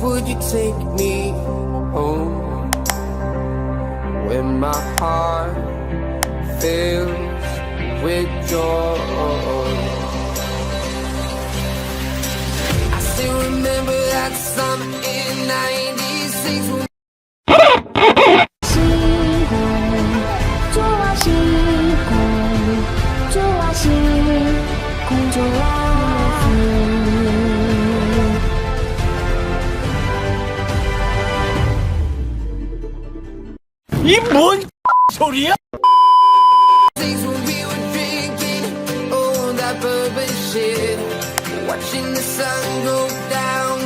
would you take me home when my heart fills with joy? I still remember that summer in 96. 이 뭔 소리야? Watching the sun go down.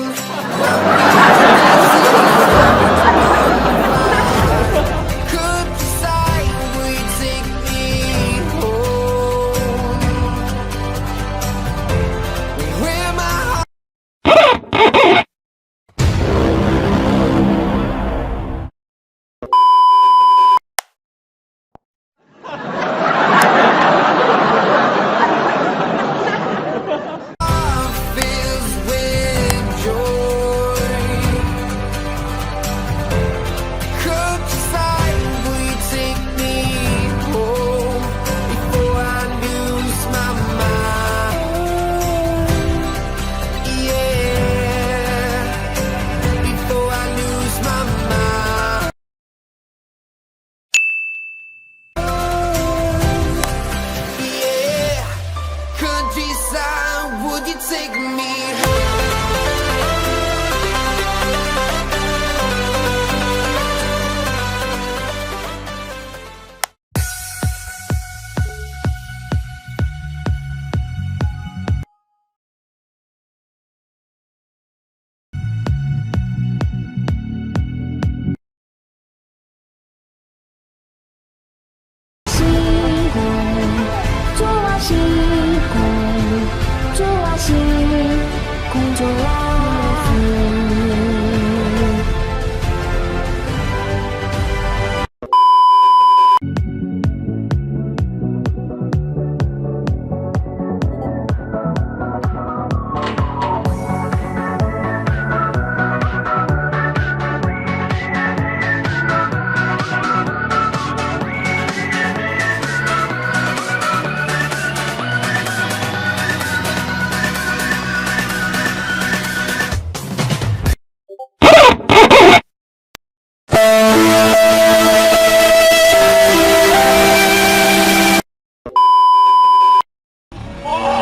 Could decide will you take me home where my heart fills with joy. Could decide will you take me home before I lose my mind? Yeah, before I lose my mind. Yeah, countryside, would you take me home?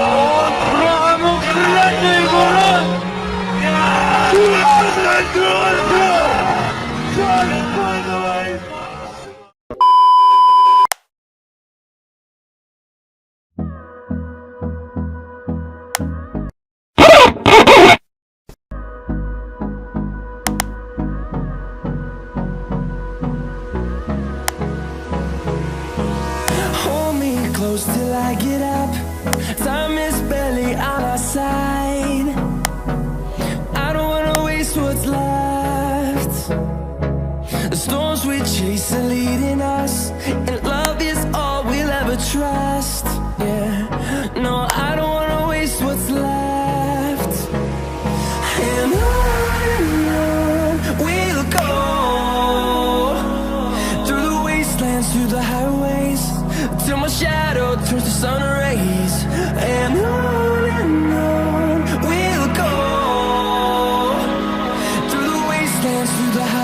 들어가면 큰일 났네 이거는. 야, 들어갔어. Hold me close till I get up. Time is barely on our side. I don't wanna waste what's left. The storms we chase are leading us, and love is all we'll ever trust. Yeah, no, I don't wanna waste what's left. And on we'll go, through the wastelands, through the highways, till my shadow turns to sun rays. And on we'll go, through the wastelands, through the highways.